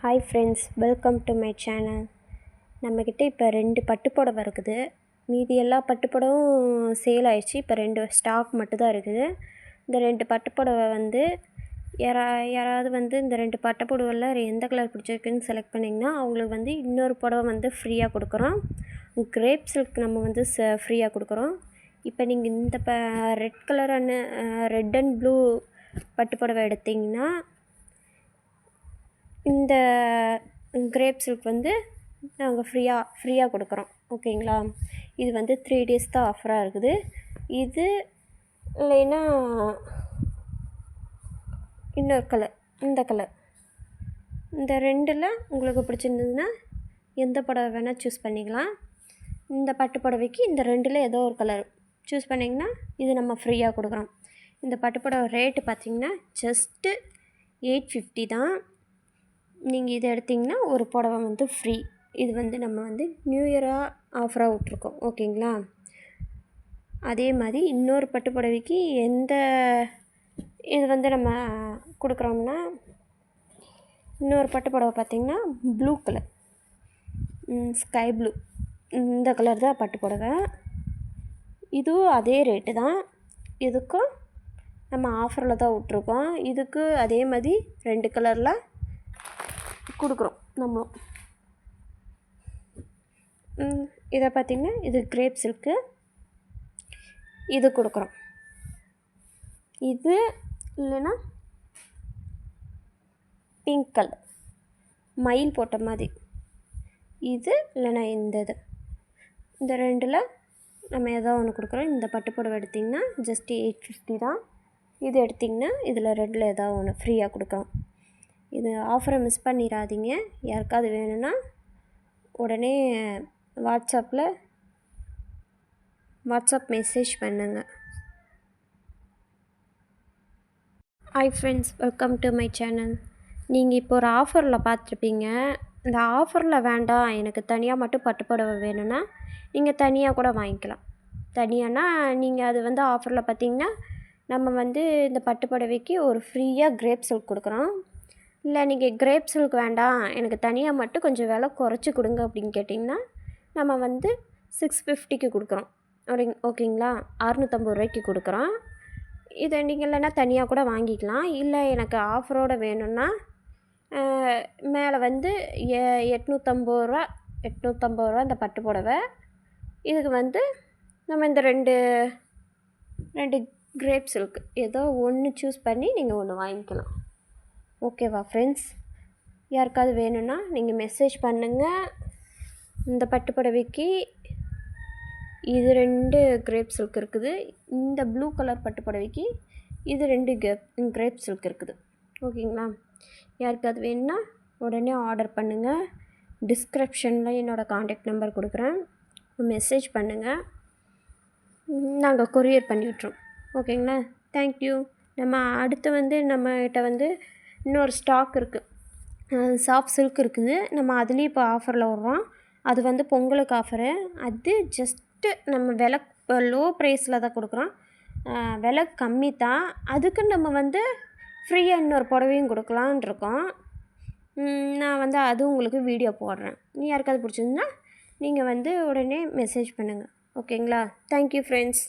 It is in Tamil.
Hi friends, welcome to my channel. நம்மக்கிட்ட இப்போ 2 பட்டுப்புடவை இருக்குது. மீதி எல்லா பட்டுப்புடவும் சேல் ஆயிடுச்சு. இப்போ 2 ஸ்டாக் மட்டும்தான் இருக்குது. இந்த 2 பட்டுப்புடவை வந்து யாராவது வந்து இந்த 2 பட்டுப்புடவையில் எந்த கலர் பிடிச்சிருக்குன்னு செலக்ட் பண்ணிங்கன்னா அவங்களுக்கு வந்து இன்னொரு புடவை வந்து ஃப்ரீயாக கொடுக்குறோம். கிரேப் சில்க் நம்ம வந்து ஃப்ரீயாக கொடுக்குறோம். இப்போ நீங்கள் இந்த ரெட் கலரான ரெட் அண்ட் ப்ளூ பட்டுப்புடவை எடுத்திங்கன்னா இந்த கிரேப் சில்க் வந்து நாங்கள் ஃப்ரீயாக கொடுக்குறோம். ஓகேங்களா? இது வந்து 3 days தான் ஆஃபராக இருக்குது. இது இல்லைன்னா இன்னொரு கலர், இந்த கலர், இந்த 2ல் உங்களுக்கு பிடிச்சிருந்ததுன்னா எந்த புடவை வேணால் சூஸ் பண்ணிக்கலாம். இந்த பட்டு புடவைக்கு இந்த 2ல் ஏதோ ஒரு கலர் சூஸ் பண்ணிங்கன்னா இது நம்ம ஃப்ரீயாக கொடுக்குறோம். இந்த பட்டுப்புடவை ரேட்டு பார்த்திங்கன்னா ஜஸ்ட்டு 850 தான். நீங்கள் இதை எடுத்திங்கன்னா ஒரு புடவை வந்து ஃப்ரீ. இது வந்து நம்ம வந்து நியூ இயராக ஆஃபராக விட்ருக்கோம். ஓகேங்களா? அதே மாதிரி இன்னொரு பட்டு புடவைக்கு இது வந்து நம்ம கொடுக்குறோம்னா இன்னொரு பட்டு புடவை பார்த்திங்கன்னா ப்ளூ கலர், ஸ்கை ப்ளூ, இந்த கலர் தான் பட்டு புடவை. இதுவும் அதே ரேட்டு தான். இதுக்கும் நம்ம ஆஃபரில் தான் விட்ருக்கோம். இதுக்கு அதே மாதிரி 2 கலரில் கொடுக்குறோம் நம்மளும். இதை பார்த்திங்கன்னா இது கிரேப் சில்க்கு, இது கொடுக்குறோம். இது இல்லைன்னா பிங்க் கலர் மயில் போட்ட மாதிரி, இது இல்லைன்னா இந்த 2ல் நம்ம ஏதோ ஒன்று கொடுக்குறோம். இந்த பட்டுப்புடவை எடுத்திங்கன்னா ஜஸ்ட் 850 தான். இது எடுத்திங்கன்னா இதில் 2ல் ஏதாவது ஒன்று ஃப்ரீயாக கொடுக்குறோம். இது ஆஃபரை மிஸ் பண்ணிடாதீங்க. யாருக்காவது வேணும்னா உடனே வாட்ஸ்அப் மெசேஜ் பண்ணுங்கள். Hi friends, welcome to my channel. நீங்கள் இப்போ ஒரு ஆஃபரில் பார்த்துருப்பீங்க. இந்த ஆஃபரில் வேண்டாம், எனக்கு தனியாக மட்டும் பட்டுப்புடவை வேணும்னா நீங்கள் தனியாக கூட வாங்கிக்கலாம். தனியானா நீங்கள் அது வந்து ஆஃபரில் பார்த்தீங்கன்னா நம்ம வந்து இந்த பட்டுப்புடவைக்கு ஒரு ஃப்ரீயாக கிரேப் சில்க் கொடுக்குறோம். இல்லை நீங்கள் கிரேப் சில்க் வேண்டாம், எனக்கு தனியாக மட்டும் கொஞ்சம் விலை குறைச்சி கொடுங்க அப்படின்னு கேட்டிங்கன்னா நம்ம வந்து 650க்கு கொடுக்குறோம். ஓகேங்களா? 650 ரூபாய்க்கு கொடுக்குறோம். இதை நீங்கள் இல்லைன்னா தனியாக கூட வாங்கிக்கலாம். இல்லை எனக்கு ஆஃபரோடு வேணும்னா மேலே வந்து 850 ரூபா இந்த பட்டு புடவை. இதுக்கு வந்து நம்ம இந்த 2 கிரேப் சில்க் ஏதோ ஒன்று சூஸ் பண்ணி நீங்கள் ஒன்று வாங்கிக்கலாம். ஓகேவா ஃப்ரெண்ட்ஸ்? யாருக்காவது வேணும்னா நீங்கள் மெசேஜ் பண்ணுங்கள். இந்த பட்டு புடவைக்கு இது 2 கிரேப் சில்க் இருக்குது. இந்த ப்ளூ கலர் பட்டு புடவைக்கு இது 2 கிரேப் சில்க் இருக்குது. ஓகேங்களா? யாருக்காவது வேணும்னா உடனே ஆர்டர் பண்ணுங்கள். டிஸ்கிரிப்ஷனில் என்னோடய காண்டாக்ட் நம்பர் கொடுக்குறேன். மெசேஜ் பண்ணுங்கள், நாங்கள் கொரியர் பண்ணி விட்றோம். ஓகேங்களா? தேங்க்யூ. நம்ம அடுத்து வந்து நம்மகிட்ட வந்து இன்னொரு ஸ்டாக் இருக்குது. சாஃப்ட் சில்க் இருக்குது. நம்ம அதுலேயும் இப்போ ஆஃபரில் விட்றோம். அது வந்து பொங்கலுக்கு ஆஃபரு. அது ஜஸ்ட்டு நம்ம விலை லோ ப்ரைஸில் தான் கொடுக்குறோம். விலை கம்மி தான். அதுக்கு நம்ம வந்து ஃப்ரீயாக இன்னொரு புடவையும் கொடுக்கலான் இருக்கோம். நான் வந்து அது உங்களுக்கு வீடியோ போடுறேன். யாருக்காவது பிடிச்சிருந்தா நீங்கள் வந்து உடனே மெசேஜ் பண்ணுங்கள். ஓகேங்களா? Thank you friends.